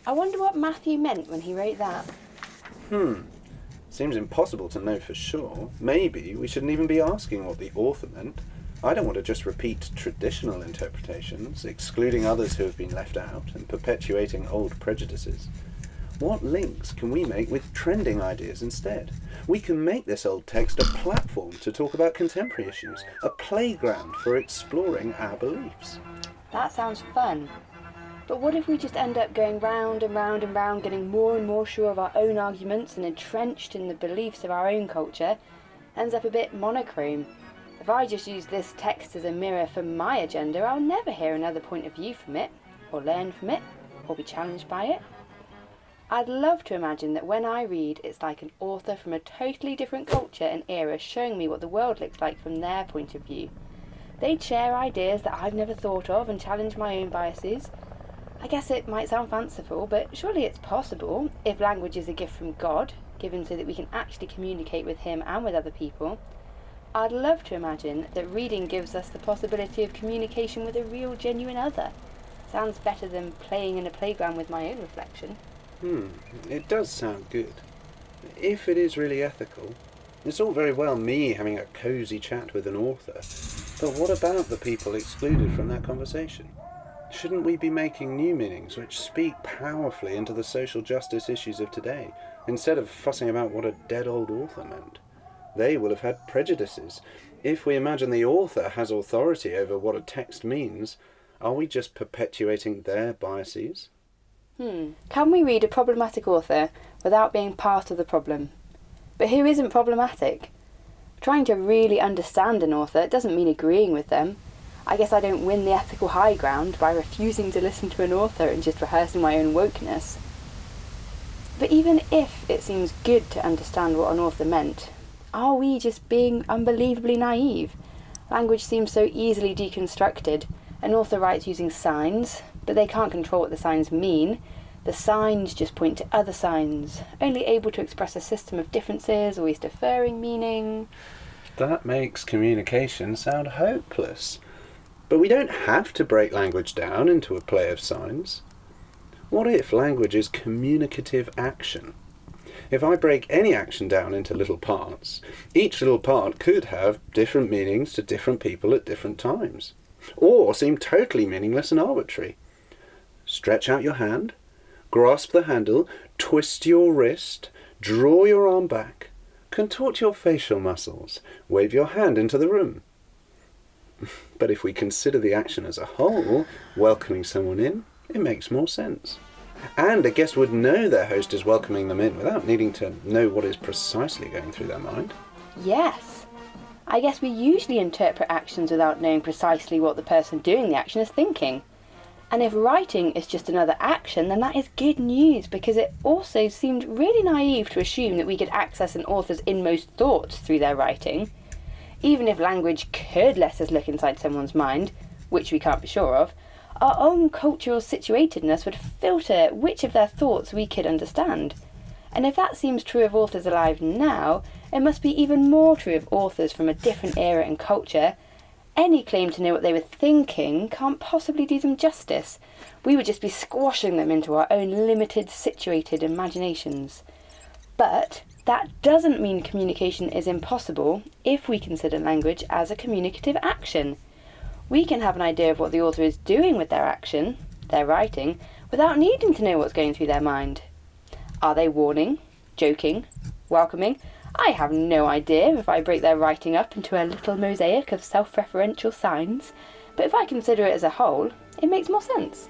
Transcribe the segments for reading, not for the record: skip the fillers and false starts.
I wonder what Matthew meant when he wrote that. Seems impossible to know for sure. Maybe we shouldn't even be asking what the author meant. I don't want to just repeat traditional interpretations, excluding others who have been left out, and perpetuating old prejudices. What links can we make with trending ideas instead? We can make this old text a platform to talk about contemporary issues, a playground for exploring our beliefs. That sounds fun. But what if we just end up going round and round and round, getting more and more sure of our own arguments and entrenched in the beliefs of our own culture? Ends up a bit monochrome. If I just use this text as a mirror for my agenda, I'll never hear another point of view from it, or learn from it, or be challenged by it. I'd love to imagine that when I read, it's like an author from a totally different culture and era showing me what the world looks like from their point of view. They'd share ideas that I've never thought of and challenge my own biases. I guess it might sound fanciful, but surely it's possible, if language is a gift from God, given so that we can actually communicate with Him and with other people. I'd love to imagine that reading gives us the possibility of communication with a real, genuine other. Sounds better than playing in a playground with my own reflection. It does sound good. If it is really ethical, it's all very well me having a cosy chat with an author, but what about the people excluded from that conversation? Shouldn't we be making new meanings which speak powerfully into the social justice issues of today, instead of fussing about what a dead old author meant? They will have had prejudices. If we imagine the author has authority over what a text means, are we just perpetuating their biases? Can we read a problematic author without being part of the problem? But who isn't problematic? Trying to really understand an author doesn't mean agreeing with them. I guess I don't win the ethical high ground by refusing to listen to an author and just rehearsing my own wokeness. But even if it seems good to understand what an author meant, are we just being unbelievably naive? Language seems so easily deconstructed. An author writes using signs, but they can't control what the signs mean. The signs just point to other signs, only able to express a system of differences, always deferring meaning. That makes communication sound hopeless. But we don't have to break language down into a play of signs. What if language is communicative action? If I break any action down into little parts, each little part could have different meanings to different people at different times, or seem totally meaningless and arbitrary. Stretch out your hand, grasp the handle, twist your wrist, draw your arm back, contort your facial muscles, wave your hand into the room. But if we consider the action as a whole, welcoming someone in, it makes more sense. And a guest would know their host is welcoming them in without needing to know what is precisely going through their mind. Yes. I guess we usually interpret actions without knowing precisely what the person doing the action is thinking. And if writing is just another action, then that is good news, because it also seemed really naive to assume that we could access an author's inmost thoughts through their writing. Even if language could let us look inside someone's mind, which we can't be sure of, our own cultural situatedness would filter which of their thoughts we could understand. And if that seems true of authors alive now, it must be even more true of authors from a different era and culture. Any claim to know what they were thinking can't possibly do them justice. We would just be squashing them into our own limited, situated imaginations. But that doesn't mean communication is impossible if we consider language as a communicative action. We can have an idea of what the author is doing with their action, their writing, without needing to know what's going through their mind. Are they warning, joking, welcoming? I have no idea if I break their writing up into a little mosaic of self-referential signs, but if I consider it as a whole, it makes more sense.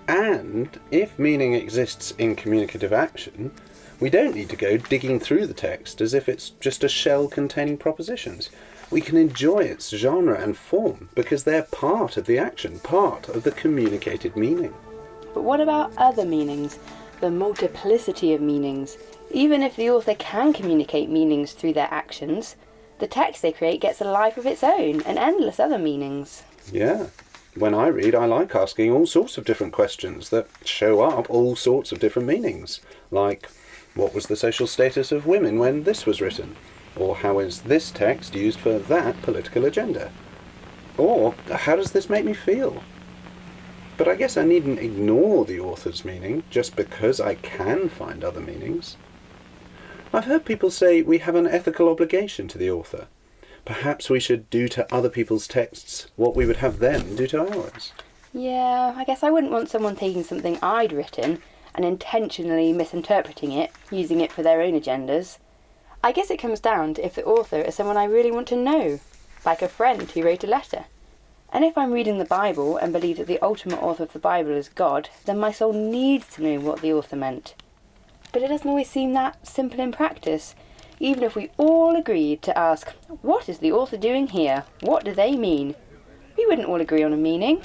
And if meaning exists in communicative action, we don't need to go digging through the text as if it's just a shell containing propositions. We can enjoy its genre and form because they're part of the action, part of the communicated meaning. But what about other meanings? The multiplicity of meanings. Even if the author can communicate meanings through their actions, the text they create gets a life of its own and endless other meanings. Yeah. When I read, I like asking all sorts of different questions that show up all sorts of different meanings. Like, what was the social status of women when this was written? Or how is this text used for that political agenda? Or how does this make me feel? But I guess I needn't ignore the author's meaning just because I can find other meanings. I've heard people say we have an ethical obligation to the author. Perhaps we should do to other people's texts what we would have them do to ours. Yeah, I guess I wouldn't want someone taking something I'd written and intentionally misinterpreting it, using it for their own agendas. I guess it comes down to if the author is someone I really want to know, like a friend who wrote a letter. And if I'm reading the Bible and believe that the ultimate author of the Bible is God, then my soul needs to know what the author meant. But it doesn't always seem that simple in practice. Even if we all agreed to ask, what is the author doing here? What do they mean? We wouldn't all agree on a meaning.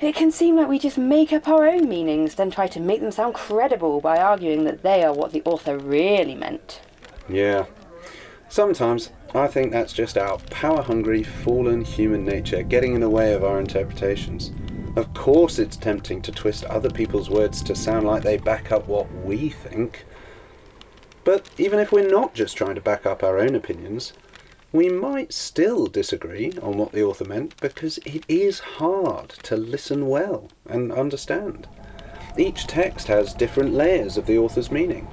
It can seem like we just make up our own meanings, then try to make them sound credible by arguing that they are what the author really meant. Yeah. Sometimes I think that's just our power-hungry, fallen human nature getting in the way of our interpretations. Of course it's tempting to twist other people's words to sound like they back up what we think. But even if we're not just trying to back up our own opinions, we might still disagree on what the author meant because it is hard to listen well and understand. Each text has different layers of the author's meaning,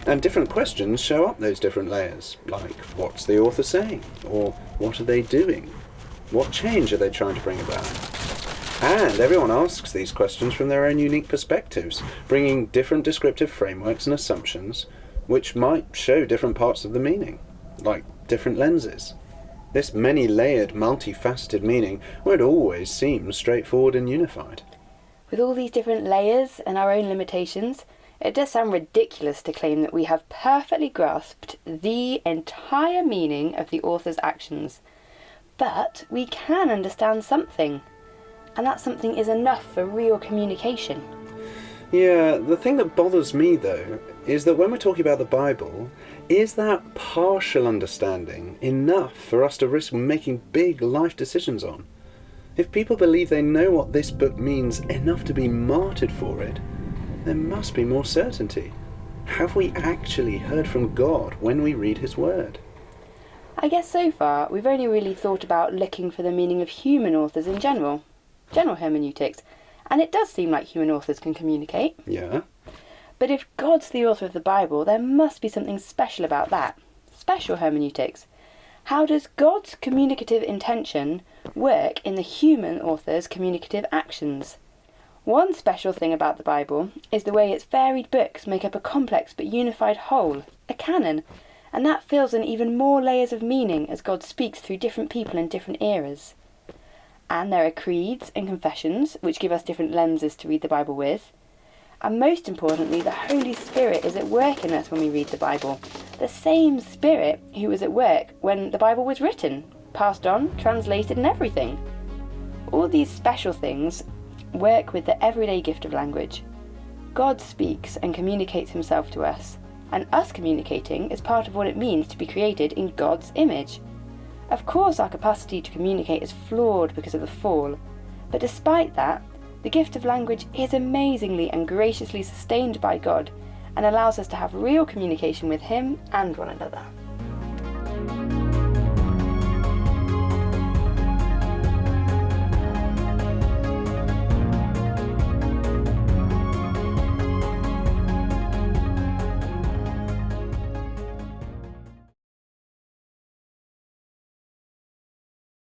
and different questions show up those different layers, like what's the author saying, or what are they doing, what change are they trying to bring about. And everyone asks these questions from their own unique perspectives, bringing different descriptive frameworks and assumptions which might show different parts of the meaning, like different lenses. This many-layered, multifaceted meaning won't always seem straightforward and unified. With all these different layers and our own limitations, it does sound ridiculous to claim that we have perfectly grasped the entire meaning of the author's actions. But we can understand something, and that something is enough for real communication. Yeah, the thing that bothers me, though, is that when we're talking about the Bible, is that partial understanding enough for us to risk making big life decisions on? If people believe they know what this book means enough to be martyred for it, there must be more certainty. Have we actually heard from God when we read his word? I guess so far we've only really thought about looking for the meaning of human authors in general hermeneutics, and it does seem like human authors can communicate. Yeah. But if God's the author of the Bible, there must be something special about that. Special hermeneutics. How does God's communicative intention work in the human author's communicative actions? One special thing about the Bible is the way its varied books make up a complex but unified whole, a canon, and that fills in even more layers of meaning as God speaks through different people in different eras. And there are creeds and confessions, which give us different lenses to read the Bible with. And most importantly, the Holy Spirit is at work in us when we read the Bible. The same Spirit who was at work when the Bible was written, passed on, translated and everything. All these special things work with the everyday gift of language. God speaks and communicates himself to us, and us communicating is part of what it means to be created in God's image. Of course our capacity to communicate is flawed because of the fall, but despite that, the gift of language is amazingly and graciously sustained by God and allows us to have real communication with him and one another.